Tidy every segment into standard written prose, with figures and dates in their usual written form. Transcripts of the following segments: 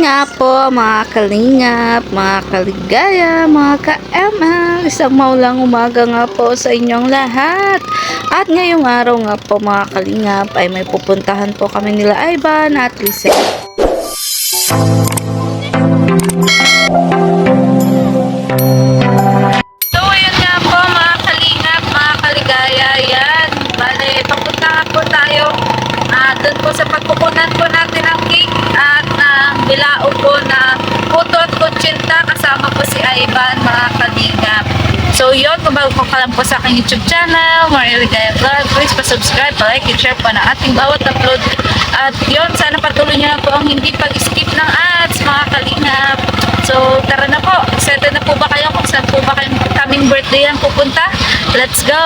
nga po mga kalingap, mga kaligaya, mga ka-ML. Isang maulang umaga nga po sa inyong lahat. At ngayong araw nga po mga kalingap ay may pupuntahan po kami nila Ivan at Lisa. So ayun nga po mga kalingap, mga kaligaya, yan. Bale, papunta po tayo doon po sa pagkukunan po natin ang cake at bilao po na puto at kutsinta kasama po si Ivan, mga kalingap. So yun, kung bago ka lang po sa aking YouTube channel, Maria Ligaya Vlog, please pa-subscribe, pa-like, and share po na ating bawat upload. At yun, sana patuloy nyo na po ang hindi pag-skip ng ads, mga kalingap. So tara na po, excited na po ba kayo kung saan po ba kayong coming birthday yan pupunta? Let's go!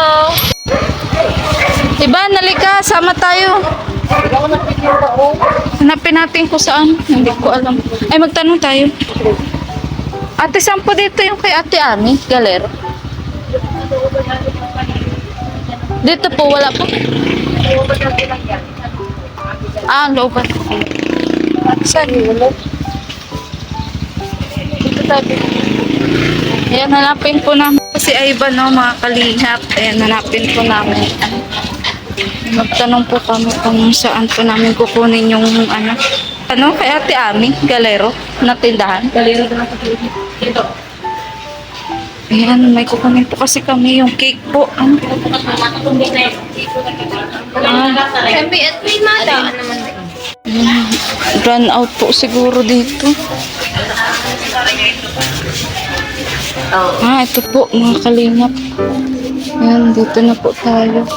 Iba, nalika, sama tayo. Hanapin natin kung saan. Hindi ko alam. Ay, magtanong tayo. Ate, saan po dito yung kay Ate Ami? Galero? Dito po, wala po. Looban. Saan? Dito tayo. Ayan, hanapin po namin si Ivan, no, mga kalingap. Ayan, hanapin po namin. Magtanong po kami kung saan po namin kukunin yung kay Ate Ami, Galero, na tindahan. Galero na dito. Ayan, may kukunin po kasi kami yung cake po. Run out po siguro dito. Ito po, mga kalingap. Ayan, dito na po tayo.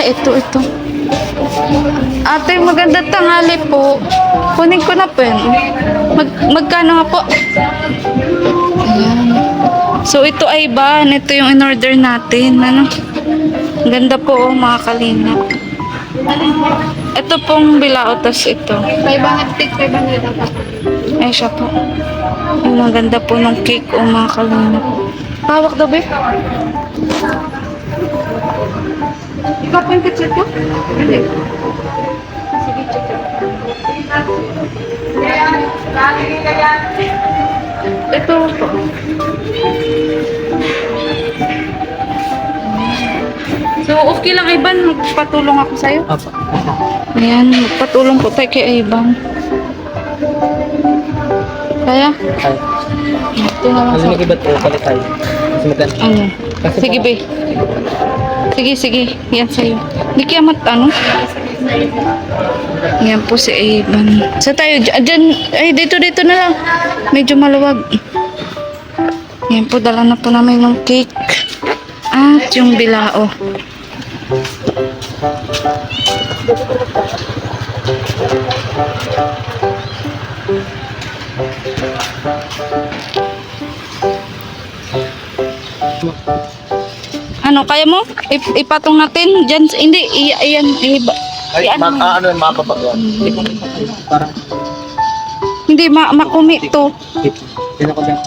Ito. Ate, maganda tanghali po. Kunin ko na pen. Magkano nga po? Ayan. So, ito ay ba? Ito yung in-order natin. Ganda po, mga kalingap. Ito pong bilao, tas ito. 500. Ay, siya po. Ang maganda po ng cake, mga kalingap. Pawak daw ba? Ikaw po yung kitsit ko? Hindi. Sige, check it. Ito po. So, okay lang, Ivan. Magpatulong ako sa'yo. Apa. Ayan, magpatulong po tayo kay Ivan. Kaya? Kaya. Ito na lang Alam mo iba't o pala tayo. Kasi matan. Sige, be. Sige. Yan sa'yo. Hindi kaya Yan po si Ivan. Sa tayo, dyan. Ay, dito na lang. Medyo maluwag. Yan po, dala na po namin ng cake. At yung bilao. Kaya mo? Ipatong natin dyan. Hindi, iyan. Ano yung mapapag yan? Parang. Hindi, makumi to. Yan ako dyan.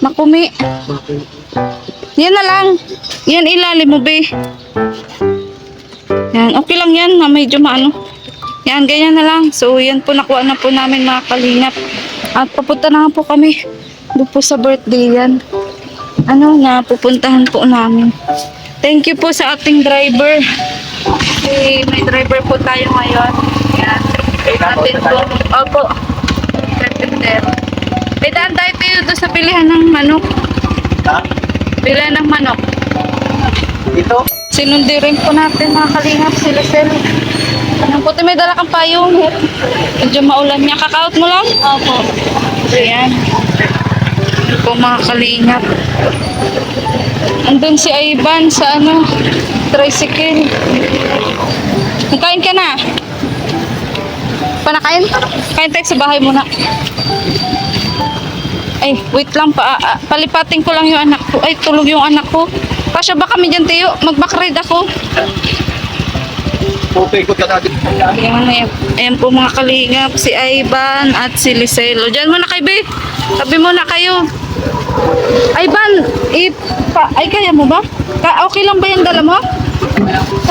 Makumi. Yan na lang. Yan, ilalim mo, be. Yan, okay lang yan. Medyo Yan, ganyan na lang. So, yan po, nakuha na po namin, mga kalingap. At papunta na po kami. Doon po sa birthday yan. Pupuntahan po namin. Thank you po sa ating driver. Okay, may driver po tayo ngayon. Yan. Atin po. Opo. Carpenter. Pidaan tayo doon sa pilihan ng manok. Ha? Pilihan ng manok. Ito? Sinundi rin po natin, mga kalingap, sila. Anong puti, may dala kang payong. Medyo maulan niya. Kakaot mo lang? Opo. Ayan. Ito po, mga kalingap. Andun si Ivan sa tricycle. Kain ka na? Panakain? Kain tayo sa bahay muna. Ay, wait lang pa. Palipatin ko lang yung anak ko. Ay, tulog yung anak ko. Pasya ba kami dyan, Tiyo? Mag-backride ako. Okay, ikot ka natin. Ayan po, mga kalingap. Si Ivan at si Liselo. Diyan muna kayo, be. Tabi muna kayo. Ivan, ay kaya mo ba? Okay lang ba yung dala mo?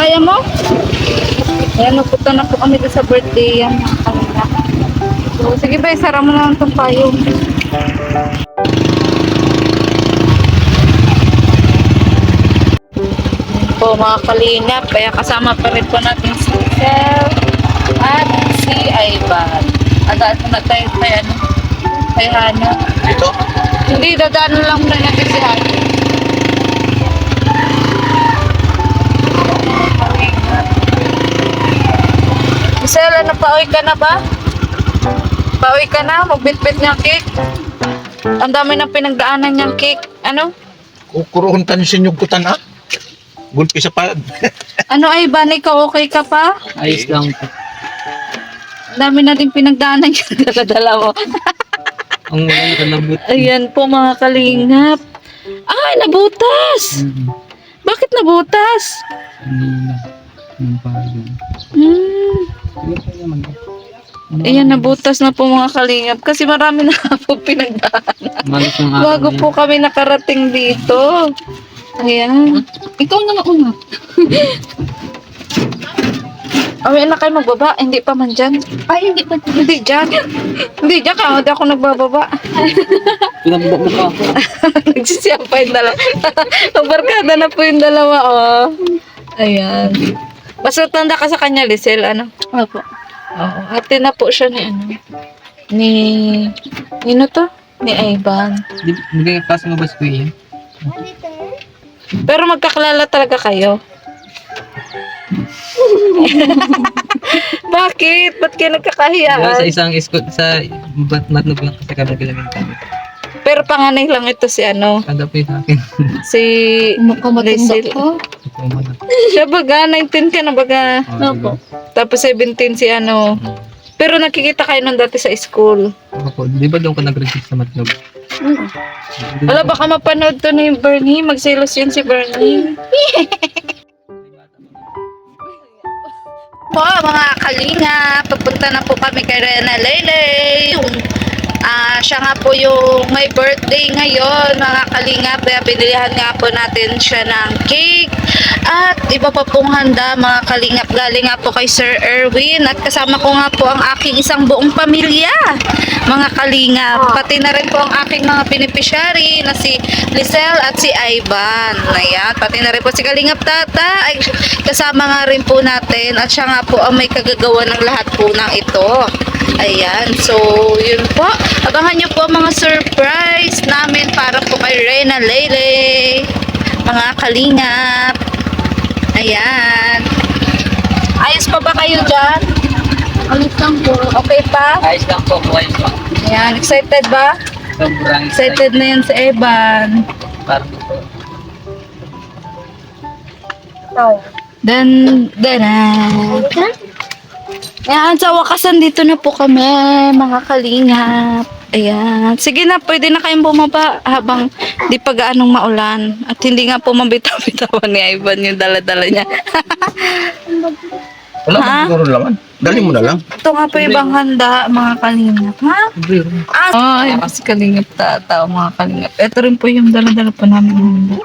Kaya mo? Ayan, napunta na po kami doon sa birthday yan. Mga kalingap. So, sige ba, isara mo na lang itong payong. Po mga kalingap, kaya kasama pa rin po natin si Sel at si Ivan. Adaan mo na tayo kay Hana. Dito? Hindi, dadaan lang muna natin si Hana. Sel, ano, pauwi ka na ba? Pauwi ka na? Magbitbit niyang cake? Ang dami ng pinagdaanan niyang cake. Ano? Kukuruntan yung sinyugutan ha? Gulpi sa pa. Ano, Ivan, ikaw okay ka pa? Ayos lang po. Ang dami na din pinagdaanan yung dala mo. Ang wala ka nabot. Ayan po mga kalingap. Ay, nabutas! Bakit nabutas? Yung parang. Ayan, nabutas na po mga kalingap. Kasi marami na po pinagdaanan. Malas ng araw Bago na po kami nakarating dito. Ayan. Ikaw na nauna. Awin na kayo magbaba. Hindi pa man dyan. Ay, hindi pa. Hindi dyan. Hindi dyan ka. Hindi ako nagbababa. Pinababa mo pa ako. Nagsisiyapa yung dalawa. Nagbarkada na po yung dalawa. Oh. Ayan. Basta tanda ka sa kanya, Lisel. Ano? Opo. Oo. Hati na po siya ni ano. Nino to? Ni Ivan. Hindi ka klase mo ba si Kuya? Pero magkakalala talaga kayo. Bakit? Ba't kayo Diba, sa nagkakahiyaan? isang school, sa matnog lang kasi kami galaming kami. Pero panganay lang ito si ano, Kada po yung sa akin. si Lisel. Ito mo na. Siya baga, 19 ka na baga. Opo. Tapos 17 si ano. Pero nakikita kayo nung dati sa school. Opo. Di ba doon ka nag-register sa matnog? Wala, baka mapanood to ni Bernie. Magselos yun si Bernie. Po, mga kalinga, papunta na po kami kay Rena Lele. Siya nga po yung may birthday ngayon, mga kalinga. Kaya binilihan nga po natin siya ng cake. At iba pa pong handa, mga kalingap. Galing nga po kay Sir Erwin. At kasama ko nga po ang aking isang buong pamilya, mga kalingap. Pati na rin po ang aking mga beneficiary na si Lisel at si Ivan. Ayan, pati na rin po si Kalingap Tata. Ay, kasama nga rin po natin. At siya nga po ang may kagagawa ng lahat po ng ito. Ayan, so yun po. Abangan nyo po ang mga surprise namin para po kay Rena Lele, mga kalingap. Ayan. Ayos pa ba kayo dyan? Ayos lang po. Okay pa? Ayos lang po. Ayos lang. Ayan, excited ba? Sobrang Excited na yan si Evan. Parang po. Then, ayan, sa wakasan dito na po kami, mga kalingap. Ayan. Sige na, pwede na kayong bumaba habang di pa gaanong maulan. At hindi nga po mabitaw-bitawan ni Ivan yung dala-dala niya. Wala Ha? ba siguro laman? Dali mo na lang. Ito nga po ibang handa, mga kalingap. Ha? Ay, si kalingap Tata, mga kalingap. Ito rin po yung dala-dala po namin handa.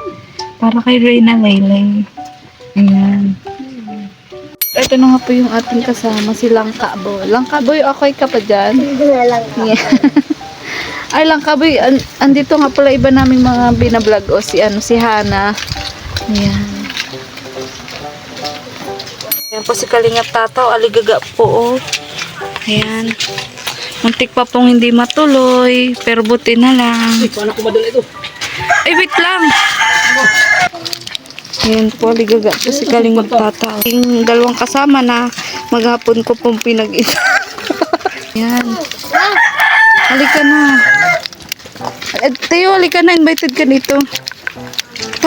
Para kay Reyna Laylay. Ayan. Ito na nga po yung ating kasama, si Langkaboy. Langkaboy, okay ka pa dyan? Yeah. Ay, Langkaboy, andito nga pala iba naming mga binablog. O si, si Hana. Ayan. Ayan po si Kalingap Tataw, aligaga po. Oh. Ayan. Muntik pa pong hindi matuloy, pero buti na lang. Paano ko madala ito? Ay, wait lang. Ayan po, ligaga po si Kalingap Tataw. Yung dalawang kasama na maghapon ko pong pinag-ita. Ayan. Halika na. Tayo, halika na. Invited ka dito.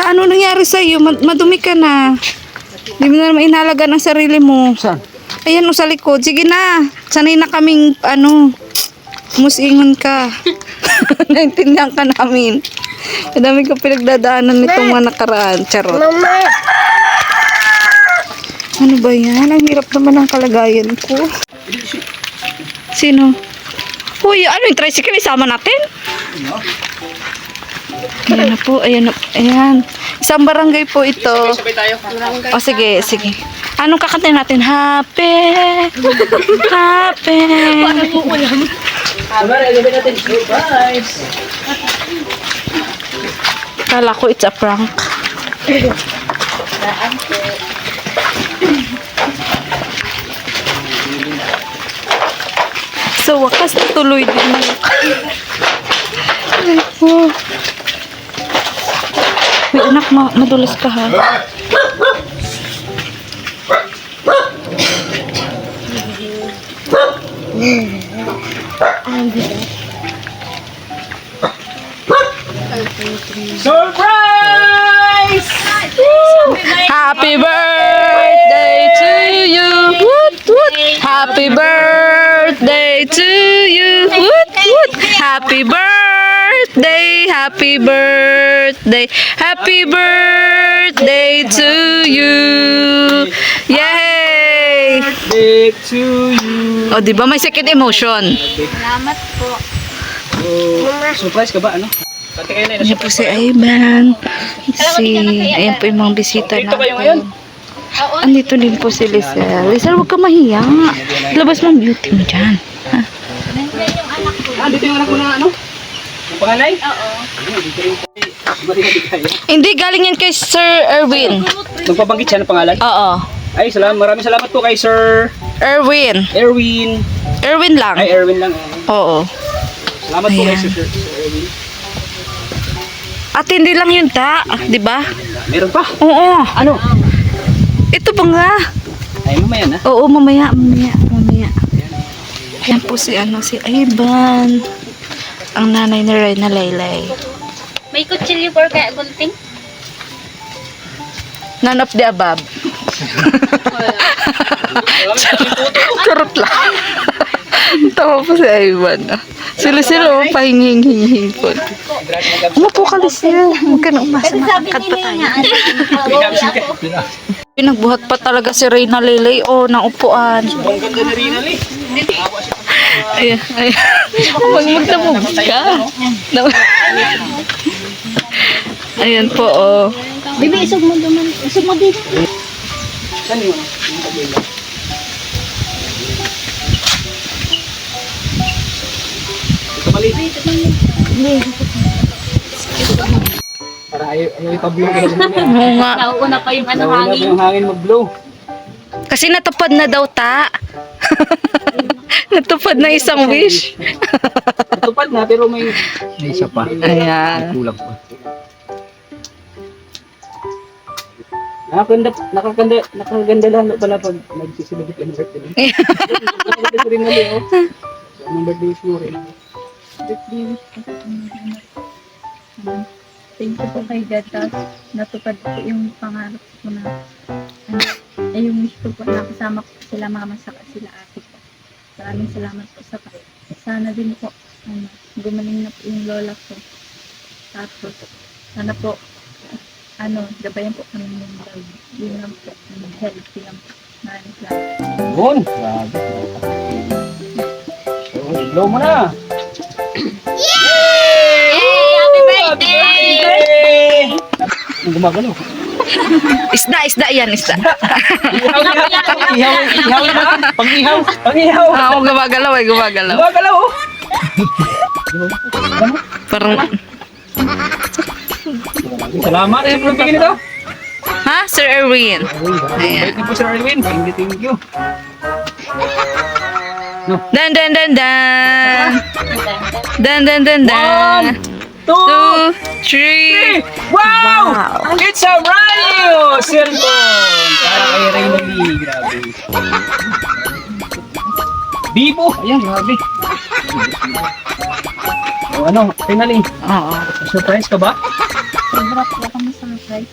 Ano nangyari sa'yo? Madumi ka na. Hindi mo na naman inalaga ng sarili mo. Saan? Ayan o, sa likod. Sige na. Sanay na kaming, musingon ka. Naintindihan ka namin. Madami ka pinagdadaanan nitong mga nakaraan. Charot. Mama, Ano ba yan? Ang hirap naman ang kalagayan ko. Sino? Uy, ano yung tricycle? Isama natin? Ayan na po. Ayan na. Ayan. Isang barangay po ito. Sabay tayo. O sige, sige. Anong kakantayin natin? Happy, happy. Sabay natin. Surprise! Kala ko it's a prank. So, wakas tuloy din na. Uy, anak, madulas ka ha. Surprise! Happy birthday to you. Woot, woot. Happy birthday to you. Woot, woot. Happy birthday. Happy birthday. Happy birthday to you. Yay! Birthday to you. O, di ba may second emotion? Salamat po. Surprise ka ba? Ano? Pati kayo na Ayan po si Ivan. Ayan po yung mga bisita Dito kayo ngayon? natin. Andito din po si Lizelle. Lizelle, huwag ka mahiya. Labas mo ang beauty mo dyan. Ha? Nandiyan yung anak ko. Dito yung anak mo na ano? Yung panganay? Oo. Dito yung balik kayo. Hindi, galing yan kay Sir Erwin. Magpabanggit siya ng pangalan? Oo. Ay, maraming salamat po kay Sir Erwin. Erwin. Erwin lang. Ay, Erwin lang. Oo. Salamat po kay Ayan. Sir Erwin. At hindi lang yun ta, di ba? Meron pa? Oo. Ano? Ito pa nga. Ay, mamaya na. Oo, mamaya. Ayan po si Ivan. Ang nanay ni Reyna Laylay. May kutsilyo for kaya gunting? None of the above. Charot lang. Tawa po si Ivan. Sila pahingi-hingi po. Umupo ka, Lucille. Huwag ka na umasa. Sabi Makakanta nila tayo. na ano, ako. Pinagbuhat pa talaga si Reyna Laylay ng upuan. Ang ganda na rin, Ali. Ayan. Magdamog ka. Ayan po, oh. Bibi, isog mo duman. Isog mo dito. Saan yun? Yung kabila. Ito mali. Para ayaw ipablow ka lang niya. Oo nga. Nauuna pa yung ano Nawala pa hangin. yung hangin mag-blow. Kasi natupad na daw, ta. Natupad na isang wish. Natupad na pero may isa pa. Ayan. Kulang pa. Nakaganda lalo pala pag nagsisilibit ang birthday. Nakaganda rin mali, oh. Anong birthday wish mo rin? Thank you po kay God. Tapos natupad po yung pangarap ko na yung wish ko po na kasama ko sila mama saka sila ate ko. Maraming salamat po sa sana din po gumaling na po yung lola ko. Tapos sana po gabayan po kami ng vlog. Yun lang po. Healthy lang po. Maraming salamat. Yun! Grabe. So, blow mo na! Yay! Happy birthday! Ang gumagano. Isda yan, isda. Ihaw na! Pang-ihaw! Pang-ihaw! Ako gumagalaw. Gumagalaw, oh! Parang, Salamat! Ano yung tingin ito? ha? Sir Erwin. Bait niyo po, Sir Erwin. Thank you. Dan. Dan. 1, 2, 2, 3. Wow! It's a brand new cellphone! Para kay Reyna Lee. Grabe. Vivo! Ayan, grabe. O ano, finally, Oo. surprise ka ba? Sobra po kami sa surprise.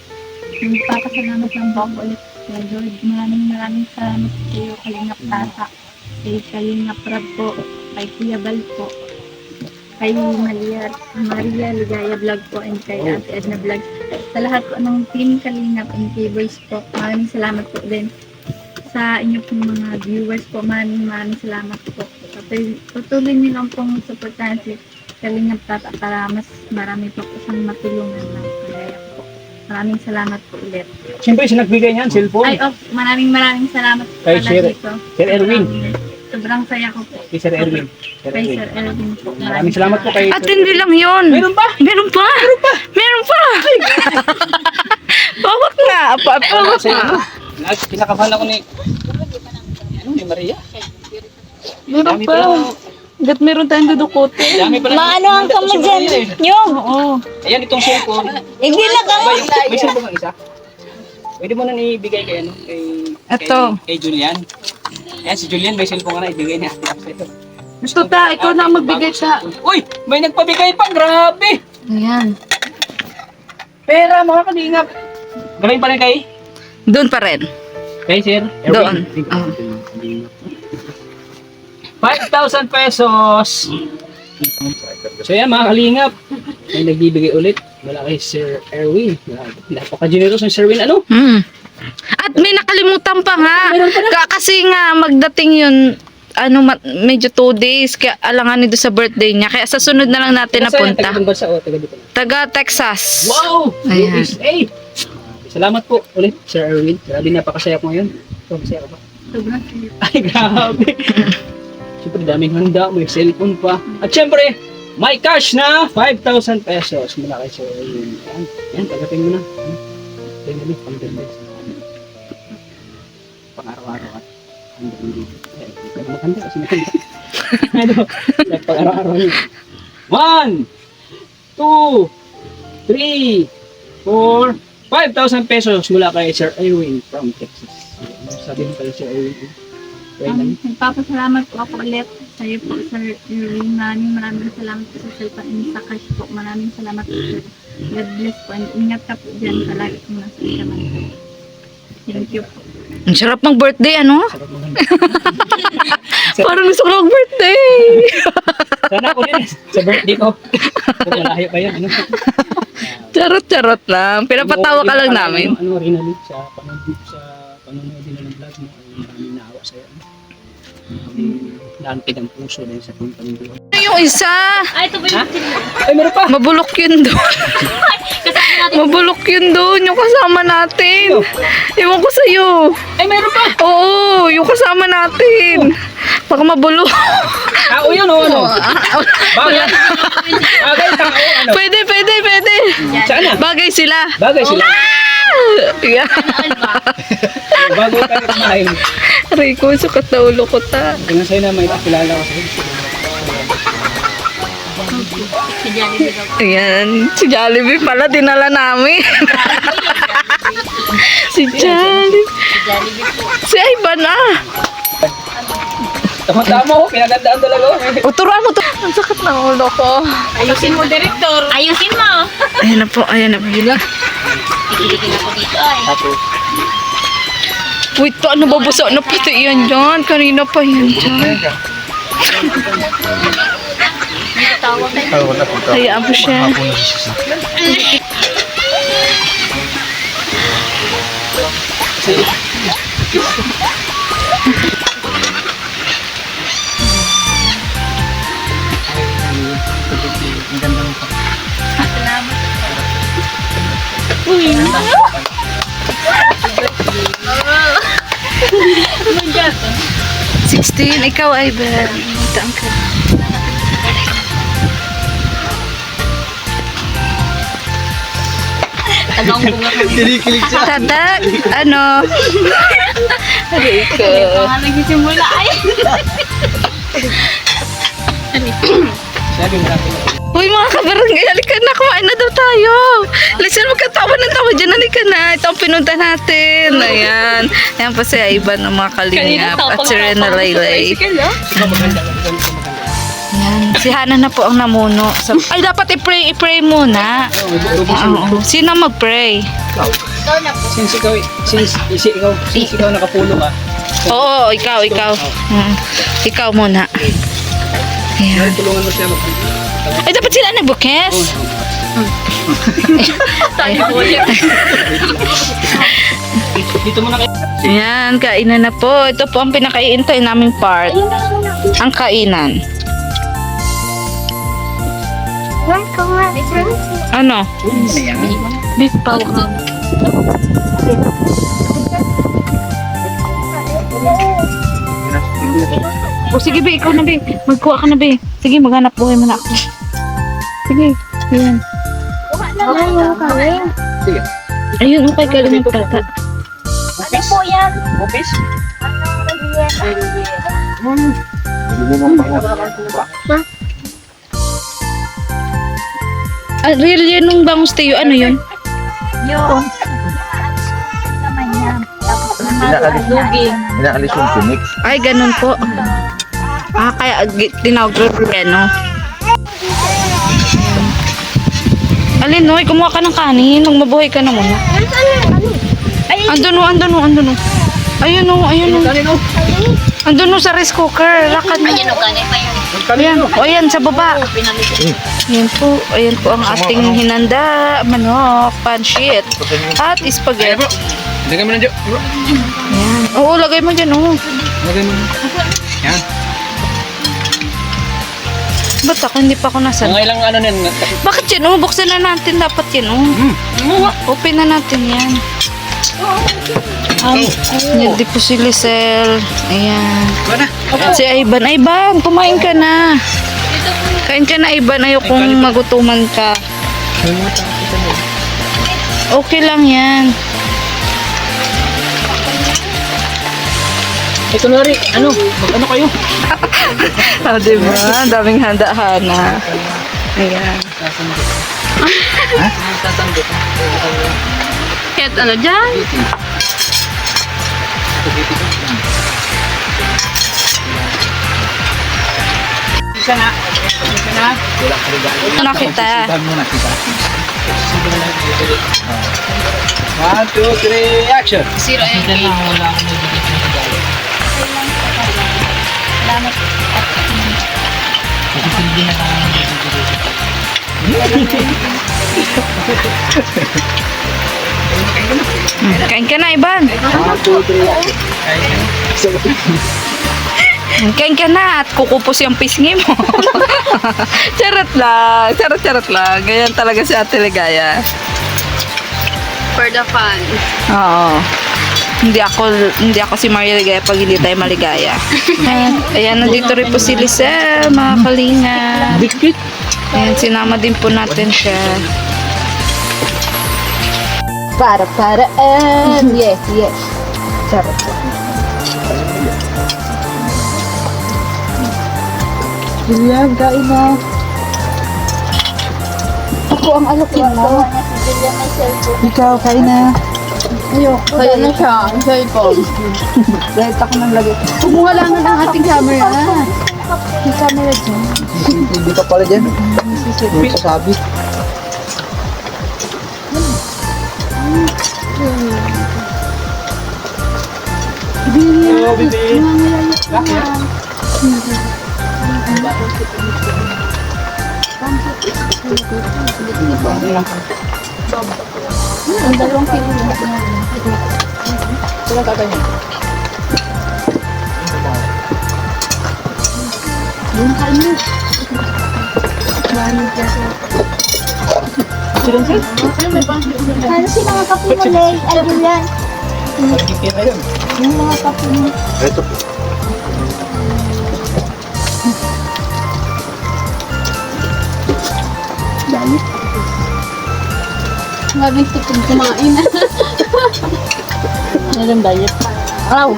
Nagpapasalamat lang po ako ulit kay Lord. Maraming salamat sa iyo, Kalingap Tata. Kay Kalingap Rab po. Kay Kuya Bal po. Kay Maria Ligaya Vlog po. And kay Ate Edna Vlog. Sa lahat po ng team Kalingap and K-Boys po. Maraming salamat po din. Sa inyo pong mga viewers po. Maraming salamat po. Patuloy niyo lang pong supportahan si Kalingap Tata para mas marami pa po siyang matulungan ng kagaya po. Maraming salamat po ulit. Siyempre, siya nagbigay niyan, cellphone. Ay, maraming salamat Kay pala Sir- dito. Sir Erwin. Sobrang saya ko po. Kay Sir Erwin. Sir Kay Erwin. Sir Erwin po. Maraming salamat po kay At hindi lang yun. Meron pa? Meron pa. Meron pa. Pawak nga. Pawak Kasi nga. kinakabahan ako ni ni Maria. Meron Dami pa. Gat meron tayong dudukote. Dami pala. Maano ang kamo dyan? Yung, Oo. Ayan itong cellphone. hindi na kamo. Ba, yung, may cellphone kang isa? Pwede mo na ibigay kay ano, Eto. kay Julian. Ayan si Julian may cellphone ka na ibigay niya. Gusto ta, ikaw na magbigay siya. Uy, may nagpabigay pa, grabe. Ayan. Pera mga kalingap. Galing pa rin kay Doon pa rin. Sir Doon. Erwin. Oh. 5,000 pesos. So yan mga kalingap. May nagbibigay ulit. Wala kay Sir Erwin. Napaka-generous ng Sir Erwin. Ano? At may nakalimutan pa nga. Kasi nga magdating yun medyo 2 days kaya alanganin doon sa birthday niya. Kaya sa sunod na lang natin napunta. Taga bansa o taga dito na? Taga Texas. Wow! Ayan. USA! Salamat po ulit, Sir Erwin. Grabe, napakasaya ko ngayon. Ito, masaya ka ba? Sobrang saya. Ay, grabe. Siyempre, daming handa. May cellphone pa. At siyempre, may cash na 5,000 pesos mula kay Sir Erwin. Yan, tagapin mo na. Tingnan mo, pang-dendez. Pang-araw-araw at pang-dendez. Hindi ka na maganda kasi maganda. Ano? Pang-araw-araw niyo. 1, 2, 3, 4, 5,000 pesos mula kay Sir Erwin from Texas. Sabi mo kay Sir Erwin. Nagpapasalamat po ako ulit sa iyo po, Sir Erwin. Maraming salamat po sa cellphone and sa cash po. Maraming salamat po, sir. God bless po. And ingat ka po dyan palagi kung nasa ikaman po. Thank you po. Ang sarap ng birthday, ano? Sarap mo Parang gusto ko ng birthday. Sana ako din sa birthday ko. Kung malayo pa yan. Ano? Charot-charot lang. Pinapatawa ka lang namin. Ano rin ulit sa panonood din ng vlog mo. Ay maraming naawa sa'yo. Laantig ang puso dahil sa puntang buhay. Ano yung isa? Ay, ito ba yung Ay, meron pa! Mabulok yun doon. Mabulok yun doon. Yung kasama natin. Ewan ko sa'yo. Ay, meron pa! Oo, yung kasama natin. Baka mabulok. Tao yun o ano? Bagay. Bagay tao ano? Pwede. Saan na? Bagay sila. Bagay sila. Yeah. Bago tayo kumain. Rico, sukat na ulo ko ta. Tingnan sa'yo na may kakilala ko sa'yo. Ayan, si Jollibee pala dinala namin. Si Jollibee. Si Ivan ah. Tama-tama ko, pinagandaan talaga ako. Uturuan mo to. Ang sakit ng ulo ko. Ayusin mo, Director. Ayusin mo. Ayan na po, ayan na po. Ikilikin ako dito ay. Wait, ano ba buso na pati yan dyan? Kanina pa yan dyan. Hayaan po siya. Uy. 16, ikaw ay ba? Taan ka. Kinikilig siya. Tadak, ano? Rico. Nagsisimula ay. Sabi mo natin. Uy, mga kabarangay, halika na, kumain na daw tayo. Listen, magkatawa ng tawa dyan, halika na. Ito ang pinunta natin. Ayan. Ayan pa si Ivan ng mga kalingap at si Rena Laylay. Ayan. Si Hana na po ang namuno. Ay, dapat i-pray muna. Oo. Sino mag-pray? Since ikaw nakapulo ka. Oo, ikaw. Ikaw muna. Ayan. Tulungan mo siya Ay, dapat sila nagbukes. Dito muna kayo. Ayan, kainan na po. Ito po ang pinakaiintay naming part. Ang kainan. Ano? Beef pao. O sige, be. Ikaw na, be. Magkuha ka na, be. Sige, maghanap buhay mo na ako. Sige. Ayan. Sige. Ayun, okay ka lang magtata. Ano po yan? Office? Ah, real yan nung bangus tayo. Ano yun? Yun. Naman yan. Tapos Inaalis yung tinik. Ay, ganun po. Ah, kaya tinawag rin, no? Alin, Noy, kumuha ka ng kanin. Magmabuhay ka na muna. Andun o. Ayun o. Kanino? Andun o sa rice cooker. Lakad na. Ayan o, ganit pa yun. Ayan. O, ayan, sa baba. Ayan po. Ayan po ang ating hinanda. Manok, pansit, at spaghetti. Lagay mo na dyan. Ayan. Oo, lagay mo dyan, oo. Lagay mo na. Yan. Ba't ako? Hindi pa ako nasan. Mga ilang ano yan. Bakit yan? Oh, buksan na natin. Dapat yan, oh. Open na natin yan. Yan, di po si Lisel. Ayan. Si Ivan. Ivan, kumain ka na. Kain ka na, Ivan. Ayokong magutuman ka. Okay lang yan. Ito na rin. Ano? Mag-ano kayo? Ah, diba? Daming handa-hana. Ayan. Sasando. Kahit ano dyan? Isa na. Isa na. Nakita. Sisigahan mo na kita. 1, 2, 3, action! Zero yung Kain ka na, Ivan. 1, 2, 3, action! Kain ka na at kukupos yung pisngi mo. Charot lang. Charot lang. Ganyan talaga si Ate Ligaya. For the fun. Oo. Hindi ako si Maria Ligaya pag hindi tayo maligaya. Ayan, nandito rin po si Lisel, mga kalinga. Ayan, sinama din po natin siya. Para-paraan. Yes. Charot lang. William, kain na. Ako ang alokin mo. Ikaw, kain na. Ayoko. Kaya na siya, ang cellphone. Dahil ako nang lagay. Kumuha lang ng ating camera. Yung camera dyan. Hindi ka pala dyan. Yung sasabi. Hello, baby! Ang dalawang kilo. Sila tatay niya. Yung kain Ano si mga kape mo, Lay? Ano yan? Pagkikita yun. Yung mga kape mo. Ito po. Dami. Maraming tipong kumain. Meron diet. Wow.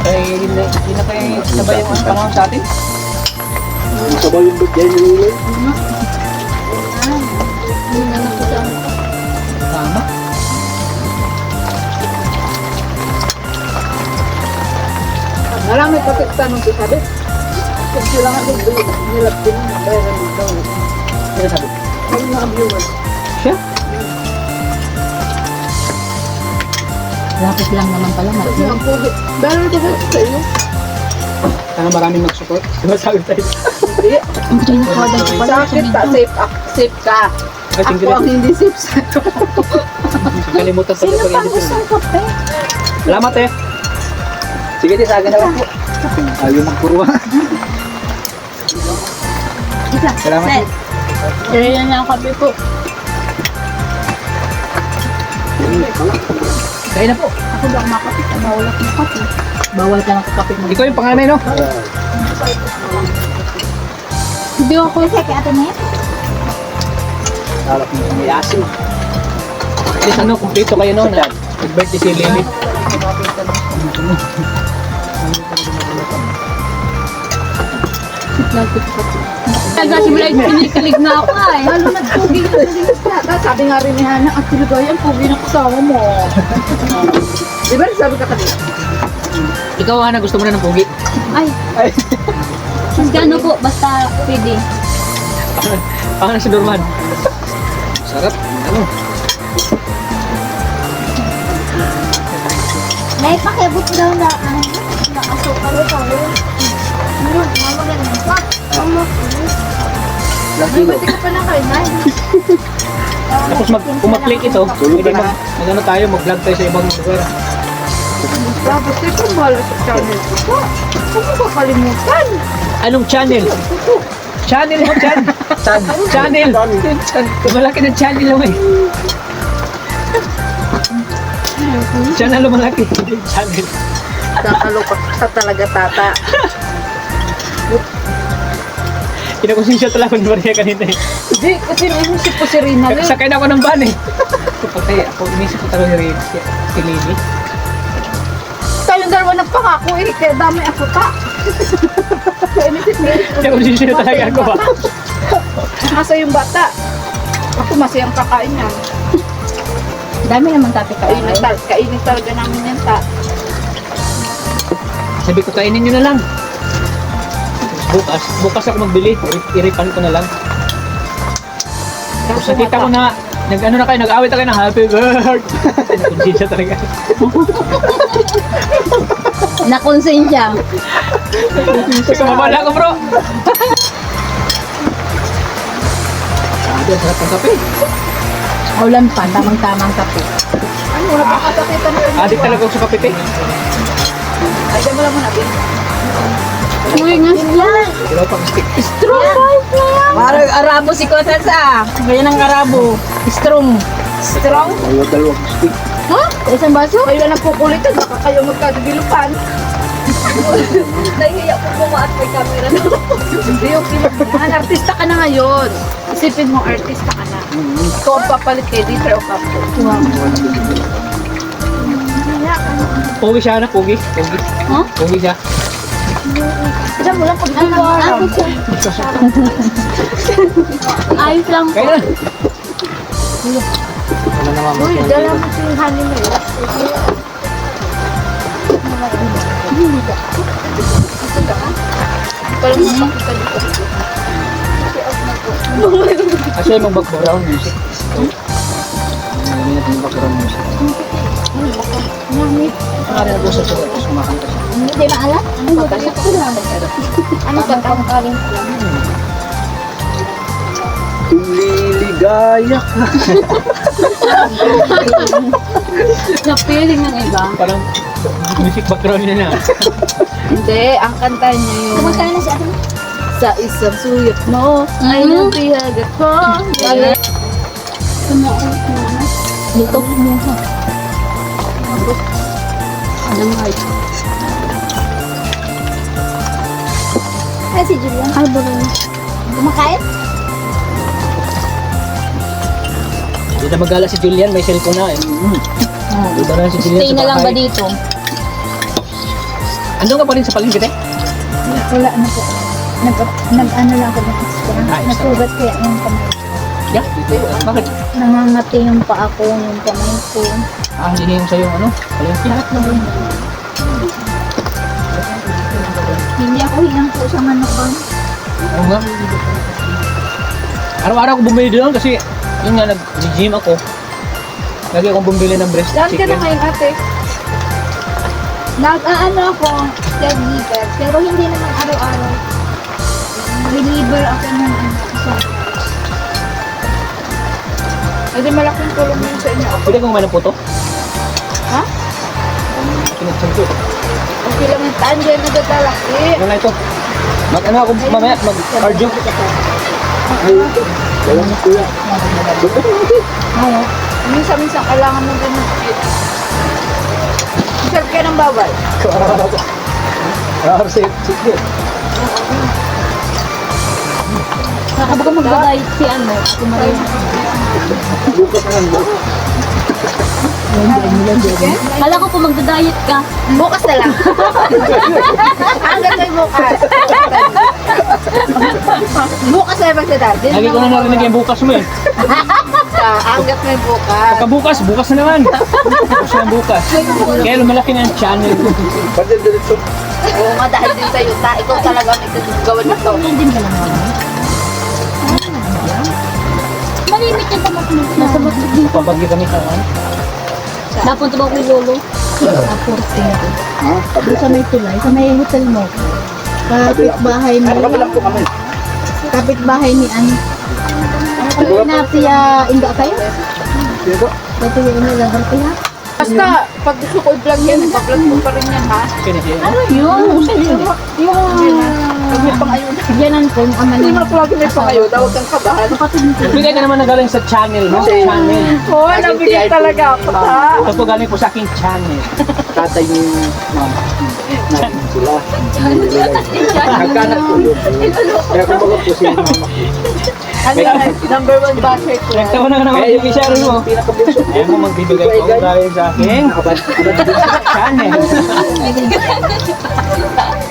Hindi na kayo sabay yung panahon sa atin. Sabay yung bagay ni Lulu. Tama. Alam mo, pati tanong ko sabi. Kung sila nga nilap din ang bayaran dito. Sila sabi. Ang mga viewers. Siya? Lapit lang naman pala. Kasi ang COVID. Meron ko sa iyo. Sana maraming mag-support. Diba sabi tayo? Hindi. Ang pinag-order ko pala. Sa akin pa, safe ka. Ay, Ako ang hindi safe sa'yo. Kalimutan pa Sino ko pang gustong kape? Salamat eh. Sige, di sa akin na lang po. Ayaw magpuruwa. Salamat Set. po. Kaya na ang kape po. Kaya na po. Ako ba makapit? Bawal ako kape. Bawal ka ng kape mo. Ikaw yung panganay, no? Hindi ako sa kaya ate na yan. Harap mo may asin. At least ano, kumpleto kayo no? Nag-birthday si Lily. Kaya si Blake, kinikilig na ako ay. Lalo nagpugi na sa sabi nga rin ni Hana, ang Tiligaya, ang pugi ng kasama mo. Di ba sabi ka kanina? Ikaw, Hana, gusto mo na ng pugi? Ay. Gano po, basta pwede. Pangalan si Norman. Sarap. Ano? May pakibot daw na asukal ito. Meron, mamaganda pa. Lagi ba di ka pa nakainay? Tapos kung mag-click ito, pwede mag-ano tayo, mag-vlog tayo sa ibang lugar. Tapos ikaw mahal sa channel ko. Huwag mo kakalimutan. Anong channel? Channel mo, channel. Channel. Malaki ng channel mo eh. Channel mo malaki. Channel. Kakalukot ka talaga, tata. Kinakonsensya talaga ni Maria kanina eh. Hindi, kasi inisip ko si Rina. Sakay na ako ng van eh. Patay, ako inisip ko talaga si Lily. Tayong dalawa nagpangako eh, kaya dami ako ta. Kaya inisip niya. Kinakonsensya talaga ako ba? Nasa yung bata. Ako masayang kakain niya. Dami naman tape ka. Kainin talaga namin yan ta. Sabi ko, kainin nyo na lang. Bukas ako magbili. Iripan ko na lang. Tapos nakita ko na, nag-ano na kayo, nag-awit na kayo ng happy birthday. Kinakonsensya talaga. Nakonsensya. Sumabala ko bro. Sabi, ang sarap ng kape. Ulan pa, tamang-tamang kape. Ano, wala pa kasakitan na rin. Adik talaga ako sa kape, te. Ay, dyan mo lang muna, Bin. Uy, nga sila. Dilaw pang stick. Strong. Parang Arabo si Kotas ah. Ganyan ang Arabo. Strong. Strong. Dalawang stick. Ha? Isang baso? Kayo na pukulitan, baka kayo magkadibilupan. Nahihiya ko bumaat may camera na. Hindi yung kinabahan. Artista ka na ngayon. Isipin mo, artista ka na. Ikaw ang papalit kay Dieter o Capo. Pogi siya na, pogi. Pogi. Huh? Pogi siya. Diyan mo lang pag Ayos lang po. Kaya na. Wala naman mo. Uy, dala mo si Honey mo yun. Parang makakita dito. Kasi yung background music. Hindi natin yung background music. Parang ako sa sulat, sumakanta siya. Hindi maalat? Ano ba kasi? Ano ba tangkalin ko lang? Kung liligaya ka. Na-feeling ng iba. Parang music background niya na. Hindi, ang kanta niya yung Kumusta na si ate? sa isang suyot mo ay nabihagat ko. Dito kumuha. Anong height? Ay, si Julian. Ay, ba rin? Kumakain? Hindi na magala si Julian, may cellphone na. Dito na si Julian Stay sa na lang ba bahay. dito? Andun ka pa rin sa palengke, te? Wala na po. Nag-ano lang ako ng extra. Extra. Nasugat kaya yung kamay. Yeah, dito. Bakit? Namangati yung paa ko, yung kamay ko. Hindi yung sa'yo, ano? Palengke. Lahat na rin. Hindi ako hinang po sa manokang. Ano nga? Araw-araw ako bumili doon kasi yun nga, nag-gym ako. Lagi akong bumili ng breast Saan ka na chicken. ngayon, ate? Nag-ano ako, caregiver, pero hindi naman araw-araw. Reliever ako ng ano. Hindi malaking tulong yun sa inyo. Pwede kong kumain ng puto? Ha? Okay lang yung taan dyan nagdadalaki. Ano na ito? Mag-ano ako mamaya? Mag-cardio? Oo. Minsan kailangan mo din ng fit. Serve ka ng bawal. Sige. Nakabaga magdadayit si ano, kumain. Kala ko po magdadayit ka. Bukas na lang. Hanggang may bukas. Bukas na magdadali. Lagi ko na narinig yung bukas mo eh. Hanggat may bukas. Pagkabukas, bukas na naman. Bukas na bukas. Kaya lumalaki na ang channel ko. Oo nga, dahil din sa'yo. Ikaw talaga ang nagagawa nito. Hindi ka lang naman. Malimit yung tamat-tamat. Nasa matid din po. Pabagyo kami sa ano. Napunta ba ko yung lolo? Naporting ako. Doon sa may tulay, sa may hotel mo. Kapit-bahay ni... Kapit-bahay ni Ani. Napiya, inga kayo? Ito yung inilabar ko yan. Basta, pag gusto ko i-vlog yan, pa-vlog mo pa rin yan, ha? Ano yun? Yung... May pang-ayun. Yanan ko, yung ama Hindi niya. mo na lagi may pang-ayun, huwag kang kabahan. Kapatid nito. Bigay ka naman na galing sa channel, no? Sa channel. Oo, nabigay talaga ako, ha? Ito po galing po sa aking channel. Tatay ni mama. Natin sila. Nagkanak ko yun. Kaya kumbaga po si mama. Ano yan? Number 1 basher ko yan. Nagtawa na ka naman Kaya yung share mo. pinakabunso. Ayaw mo magbibigay ko dahil sa aking channel.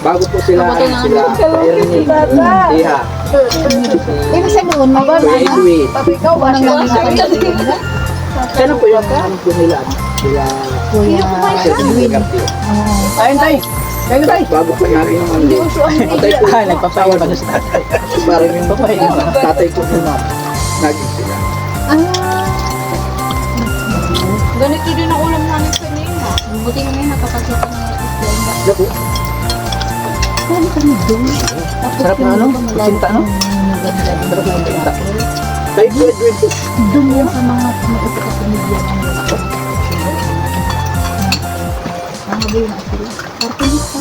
Bago po sila Ernie, Iha, Ibig sabihin, may Kuya Edwin. Pag ikaw, basher ko. Kailan po yung ano po nila? Sila Edwin Garcia. Ayun tayo. Ayun tayo. Bago po namin yung ano. Tatay ko. Ah, nagpapayaw pa sa tatay. Parang yung tatay ko po na naging sila. Ganito din ang ulam namin sa Nina. Buti nga may nakapasok ng isla. Siya po. Kali kami doon. Sarap na ano? Kusinta, no? Sarap ng tinta. Kay Kuya Edwin po. Doon yan sa mga pumuupo sa pamilya ng mga ang magayon na sila. Parkilis pa.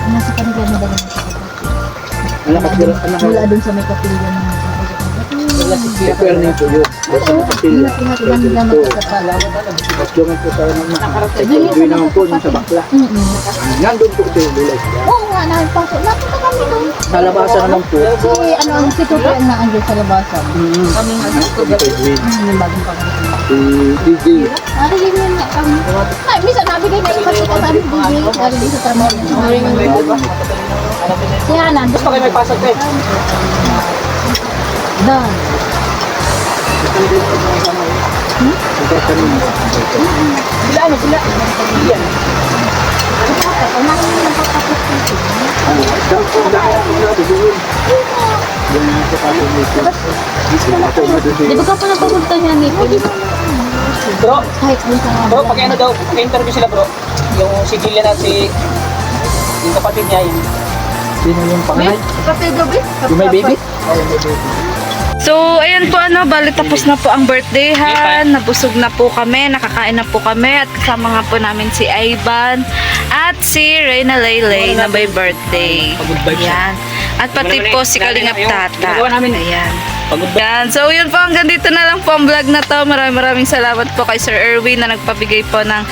Nasa kanila na dalang mula doon sa may kapilya ng mga Si Kuya Ernie po yun. Basta kapila. Pinatigan nila magkakapala. Tapos yung po sa naman. Kay Kuya Edwin naman po yung sa bakla. Nandun po ito yung lulay. Oo nga, nakipasok. Napunta kami doon. Sa labasan naman po. Si ano, ang si Tupi ang naandyan sa labasan. Kami nga gusto Si Kuya Edwin. Yung bagong pagkakas. Si DJ. Narinig niya na kami. Ay, minsan nabigay na ipas ito sa amin. Narinig sa trabaho. Si Hanan. Gusto kayo may pasok kayo. Doon. Bila ano, bila. Yan. Di ba ka pa napapunta niya ni Bro, kahit doon sa mga bro, pag ano daw, pag-interview sila bro. Yung si Gillian at si yung kapatid niya yun. Sino yung panganay? Kapit gabi? Yung may baby? So, ayan po bali tapos na po ang birthdayhan, nabusog na po kami, nakakain na po kami at kasama nga po namin si Ivan at si Reyna Laylay na may birthday. Pagod vibes Ayan. At pati po si Kalingap Tata. Ginagawa namin. Ayan. Pagod ba? Yan. So, yun po. Hanggang dito na lang po ang vlog na to. Maraming salamat po kay Sir Erwin na nagpabigay po ng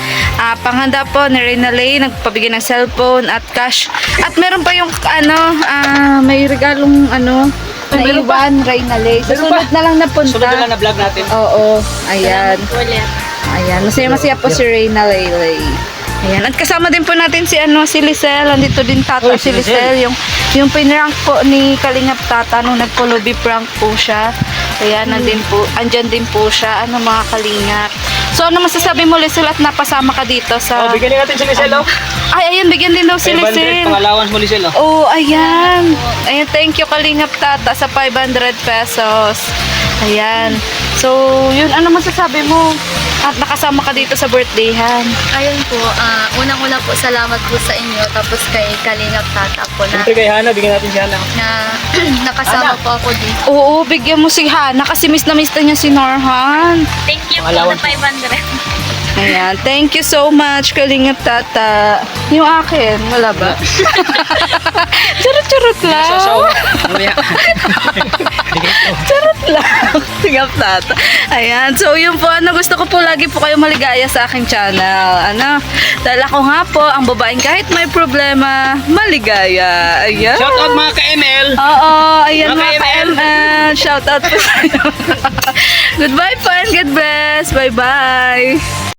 panghanda po ni Reyna Lay. Nagpabigay ng cellphone at cash. At meron pa yung may regalong Meron pa. naiwan, Reyna Lay. Meron Susunod pa. na lang na punta. Sunod na lang na vlog natin. Oo. Ayan. Ayan. Masaya po si Reyna Laylay. Ayan. At kasama din po natin si si Lisel. Andito din tata Oh, si si Lisel. Yung pinrank po ni Kalingap Tata nung nagpulubi prank po siya. Ayan. Andyan din po siya. Mga Kalingap. So, ano masasabi mo, Lisel, at napasama ka dito sa... Oh, bigyan natin si Lisel, oh. Ay, ayan. Bigyan din daw si 500 Lisel. pang-allowance mo, Lisel, oh. Oh, ayan. Ayan, thank you Kalingap Tata sa 500 pesos. Ayan. So, yun, ano masasabi mo? At nakasama ka dito sa birthdayhan. Ayun po, unang-una po salamat po sa inyo, tapos kay Kalingap Tata po na, Siyempre kay Hana, bigyan natin si Hana. na nakasama po ako dito. Oo, bigyan mo si Hana kasi miss na niya si Norhan. Thank you po na 500. Ayan, thank you so much, Kalingap Tata. Yung akin, wala ba? Charot-charot lang. Sasaw. Mamaya. Charot lang. Kalingap Tata. Ayan, so yun po, gusto ko po lagi po kayo maligaya sa aking channel. Dahil ako nga po, ang babaeng kahit may problema, maligaya. Ayan. Shout out mga ka-ML. Oo, ayan Mga mga ka-ML. Shout out po sa inyo. Goodbye po and God bless. Bye-bye.